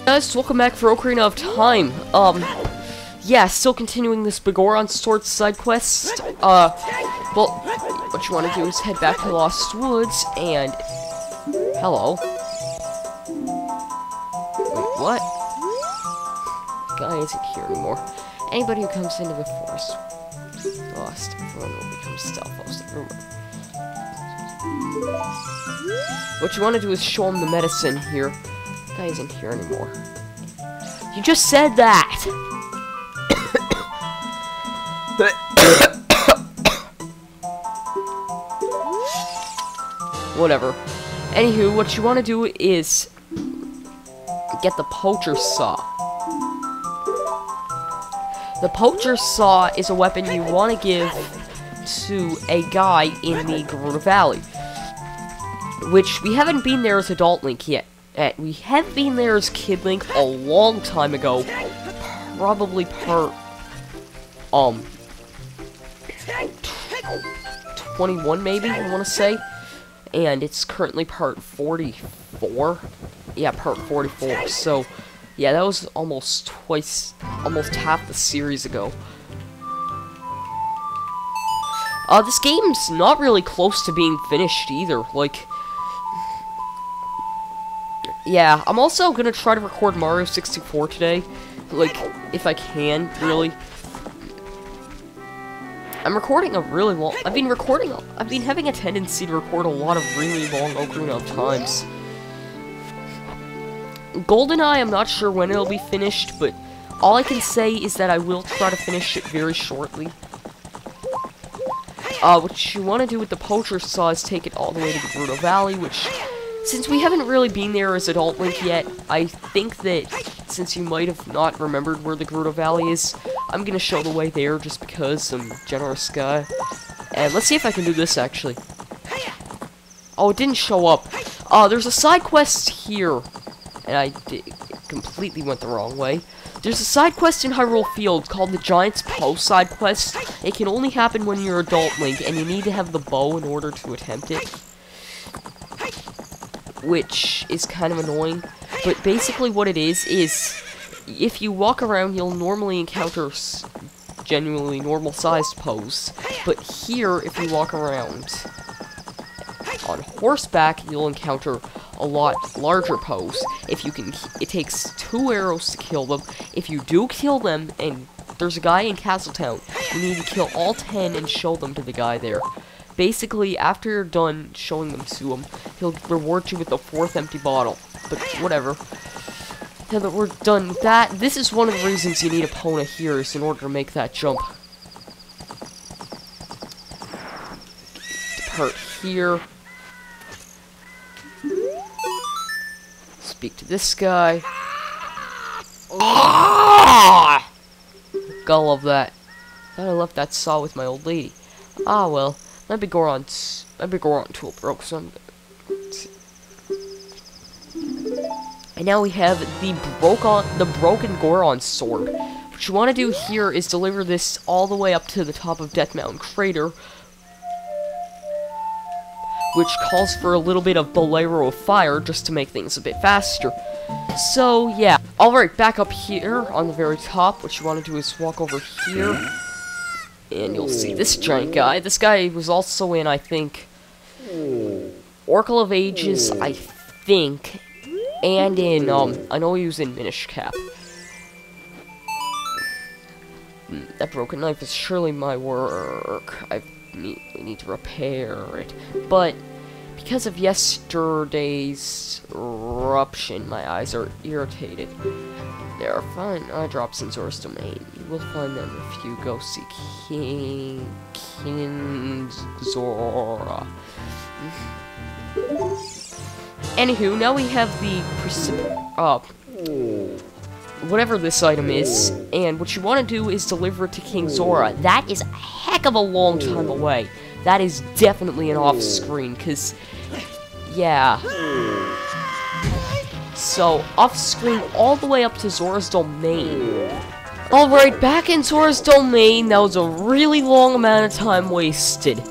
Guys, welcome back for Ocarina of Time. Yeah, still continuing this Biggorons sword side quest. Well, what you want to do is head back to the Lost Woods and... Hello. Wait, what? Guy isn't here anymore. Anybody who comes into the forest lost, everyone will become stealth host. What you want to do is show him the medicine here. Guy isn't here anymore. You just said that! Whatever. Anywho, what you want to do is get the poacher's saw. The poacher's saw is a weapon you want to give to a guy in the Gerudo Valley, which we haven't been there as Adult Link yet. We have been there as Kid Link a long time ago, probably part 21 maybe, I want to say, and it's currently part 44. Yeah, part 44. So yeah, that was almost half the series ago. This game's not really close to being finished either. Like, yeah, I'm also gonna try to record Mario 64 today, like, if I can, really. I'm recording a really long... I've been having a tendency to record a lot of really long Ocarina of Times. GoldenEye, I'm not sure when it'll be finished, but all I can say is that I will try to finish it very shortly. What you want to do with the poacher's saw is take it all the way to the Gerudo Valley, which... Since we haven't really been there as Adult Link yet, I think that since you might have not remembered where the Gerudo Valley is, I'm gonna show the way there just because I'm a generous guy. And let's see if I can do this, actually. Oh, it didn't show up. There's a side quest here. And I completely went the wrong way. There's a side quest in Hyrule Field called the Giant's Post side quest. It can only happen when you're Adult Link, and you need to have the bow in order to attempt it, which is kind of annoying. But basically what it is if you walk around, you'll normally encounter genuinely normal-sized Poes, but here, if you walk around on horseback, you'll encounter a lot larger Poes. It takes 2 arrows to kill them. If you do kill them, and there's a guy in Castletown, you need to kill all 10 and show them to the guy there. Basically, after you're done showing them to him, he'll reward you with the 4th empty bottle. But whatever. Now that we're done with that, this is one of the reasons you need Epona here, is in order to make that jump. Depart here. Speak to this guy. Ah! Gotta love that. Thought I left that saw with my old lady. Ah, well. My Biggoron tool broke, so and now we have the broken Goron sword. What you want to do here is deliver this all the way up to the top of Death Mountain Crater, which calls for a little bit of Bolero of Fire just to make things a bit faster. So yeah. Alright, back up here on the very top. What you want to do is walk over here, and you'll see this giant guy. This guy was also in, I think, Oracle of Ages, I think, and in, I know he was in Minish Cap. That broken knife is surely my work. I need to repair it. But, because of yesterday's eruption, my eyes are irritated. They are fine drops in Zora's domain. You will find them if you go see King Zora. Anywho, now we have the whatever this item is, and what you want to do is deliver it to King Zora. That is a heck of a long time away. That is definitely an off-screen, because, yeah. So, off-screen all the way up to Zora's domain. Alright, back in Zora's domain, that was a really long amount of time wasted.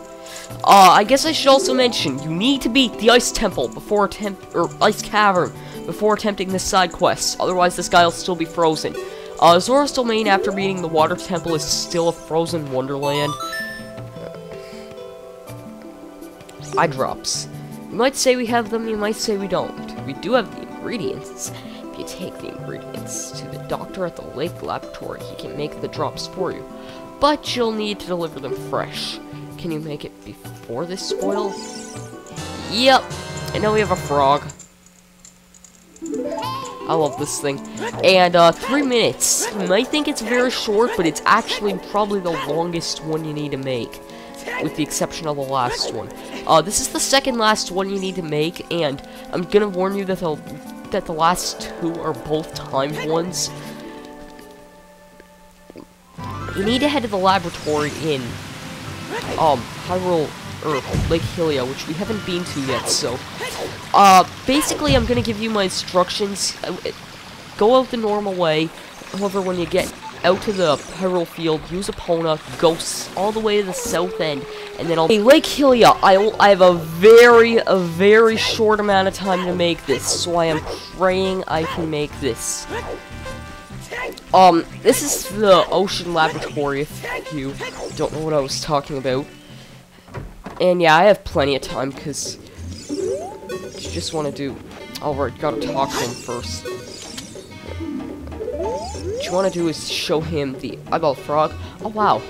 I guess I should also mention, you need to beat the Ice Temple before Ice Cavern before attempting this side quest. Otherwise, this guy will still be frozen. Zora's Domain, after beating the Water Temple, is still a frozen wonderland. Eye drops. You might say we have them, you might say we don't. We do have the ingredients. If you take the ingredients to the doctor at the lake laboratory, he can make the drops for you. But you'll need to deliver them fresh. Can you make it before this spoils? Yep. And now we have a frog. I love this thing. And 3 minutes. You might think it's very short, but it's actually probably the longest one you need to make, with the exception of the last one. This is the second last one you need to make, and I'm gonna warn you that the last two are both timed ones. You need to head to the laboratory in Hyrule, or Lake Hylia, which we haven't been to yet, so basically I'm gonna give you my instructions. Go out the normal way. However, when you get out to the Hyrule field, use Epona, go all the way to the south end, and then Hey, Lake Hylia, I have a very short amount of time to make this, so I am praying I can make this. This is the Ocean Laboratory, if you don't know what I was talking about. And yeah, I have plenty of time, because you just want to do... Alright, gotta talk to him first. What you want to do is show him the eyeball frog. Oh wow, I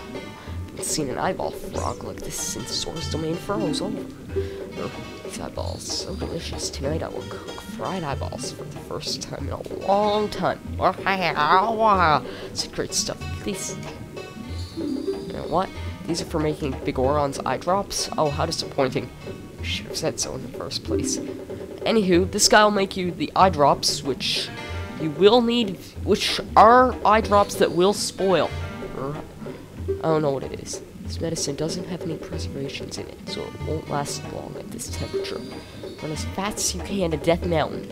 haven't seen an eyeball frog like this since Zora's Domain froze over. These eyeballs, so delicious. Tonight I will cook fried eyeballs for the first time in a long time. It's great stuff. These... You know what? These are for making Biggorons eye drops. Oh, how disappointing. I should have said so in the first place. Anywho, this guy will make you the eye drops, which you will need, which are eye drops that will spoil. I don't know what it is. This medicine doesn't have any preservations in it, so it won't last long at this temperature. Run as fast as you can to Death Mountain.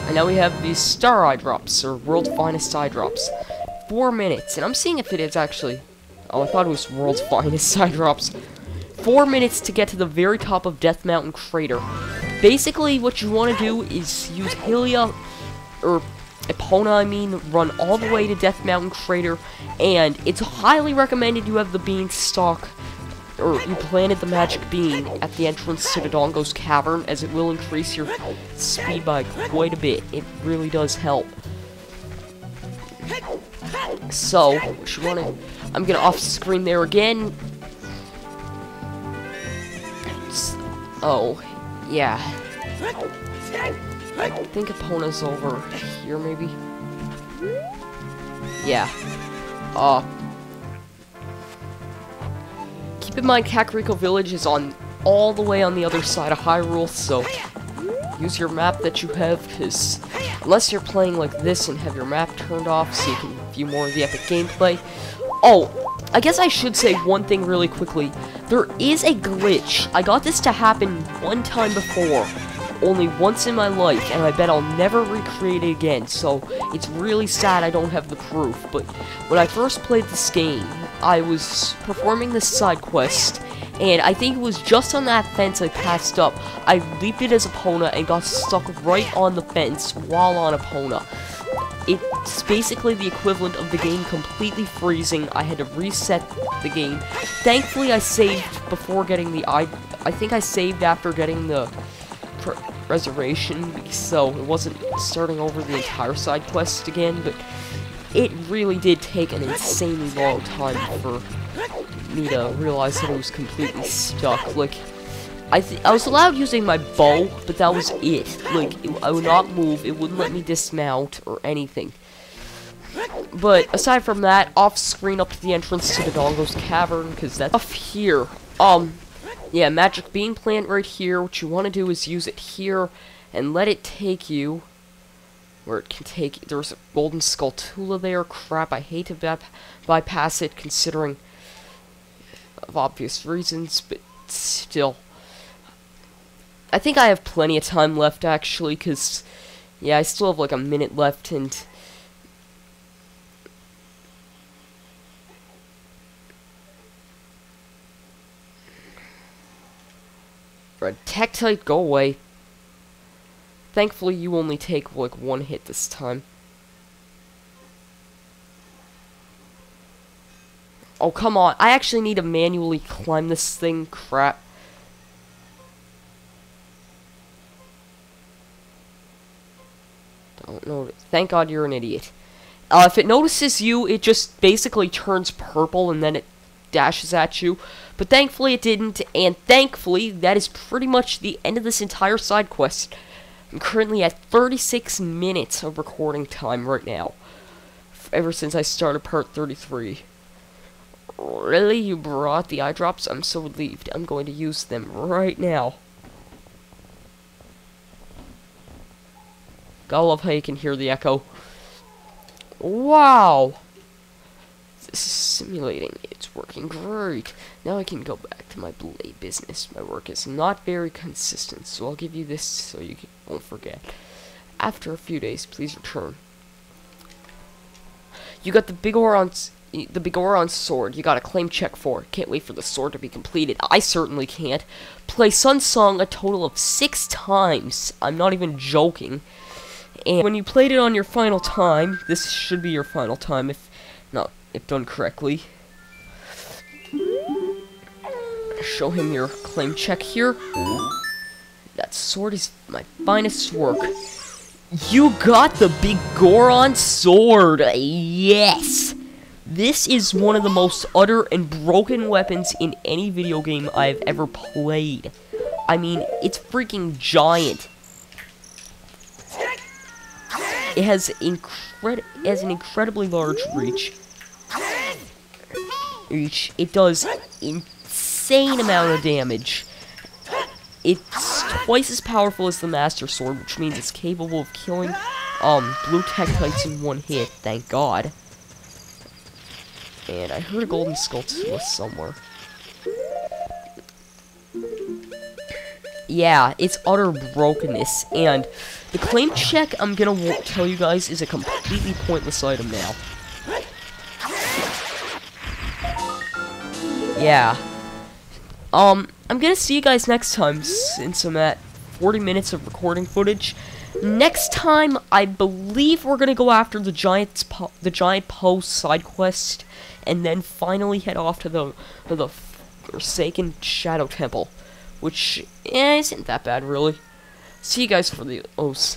And now we have these star eye drops, or world's finest eye drops. 4 minutes, and I'm seeing if it is actually... Oh, I thought it was world's finest eye drops. 4 minutes to get to the very top of Death Mountain Crater. Basically, what you want to do is use Hylia, or Epona, I mean, run all the way to Death Mountain Crater, and it's highly recommended you have the beanstalk, or you planted the magic bean at the entrance to the Dodongo's Cavern, as it will increase your speed by quite a bit. It really does help. So, what you want to... I'm gonna off-screen there again. Oh, yeah. I think Epona's over here, maybe? Yeah. Keep in mind, Kakariko Village is on all the way on the other side of Hyrule, so use your map that you have, because unless you're playing like this and have your map turned off so you can view more of the epic gameplay. Oh, I guess I should say one thing really quickly. There is a glitch. I got this to happen one time before, only once in my life, and I bet I'll never recreate it again, so it's really sad I don't have the proof. But when I first played this game, I was performing this side quest, and I think it was just on that fence I passed up. I leaped it as Epona and got stuck right on the fence while on Epona. It's basically the equivalent of the game completely freezing. I had to reset the game. Thankfully, I saved before getting the I think I saved after getting the reservation, so it wasn't starting over the entire side quest again, but it really did take an insanely long time for me to realize that I was completely stuck. Like, I was allowed using my bow, but that was it. Like, I would not move, it wouldn't let me dismount or anything. But aside from that, off-screen up to the entrance to the Dodongo's Cavern, because that's off here. Yeah, magic bean plant right here. What you want to do is use it here and let it take you where it can take. There's a golden Skulltula there. Crap, I hate to bypass it considering of obvious reasons, but still. I think I have plenty of time left actually, because yeah, I still have like a minute left, and Red Tektite, go away. Thankfully, you only take, like, one hit this time. Oh, come on. I actually need to manually climb this thing. Crap. Don't know. Thank God you're an idiot. If it notices you, it just basically turns purple and then it dashes at you. But thankfully it didn't, and thankfully that is pretty much the end of this entire side quest. I'm currently at 36 minutes of recording time right now. Ever since I started part 33. Really? You brought the eye drops? I'm so relieved. I'm going to use them right now. Gotta love how you can hear the echo. Wow! This is simulating. It's working great. Now I can go back to my blade business. My work is not very consistent, so I'll give you this so you won't forget. After a few days, please return. You got the Biggorons sword. You got a claim check for it. Can't wait for the sword to be completed. I certainly can't. Play Sun Song a total of 6 times. I'm not even joking. And when you played it on your final time, this should be your final time if done correctly. Show him your claim check here. That sword is my finest work. You got the Biggoron sword! Yes! This is one of the most utter and broken weapons in any video game I've ever played. I mean, it's freaking giant. It has an incredibly large reach. It does insane amount of damage. It's twice as powerful as the Master Sword, which means it's capable of killing blue Tektites in one hit, thank God. And I heard a golden skull somewhere. Yeah, it's utter brokenness, and the claim check I'm gonna tell you guys is a completely pointless item now. Yeah. I'm gonna see you guys next time, since I'm at 40 minutes of recording footage. Next time, I believe we're gonna go after the giant Poe side quest, and then finally head off to the Forsaken Shadow Temple, which isn't that bad, really. See you guys for the O's.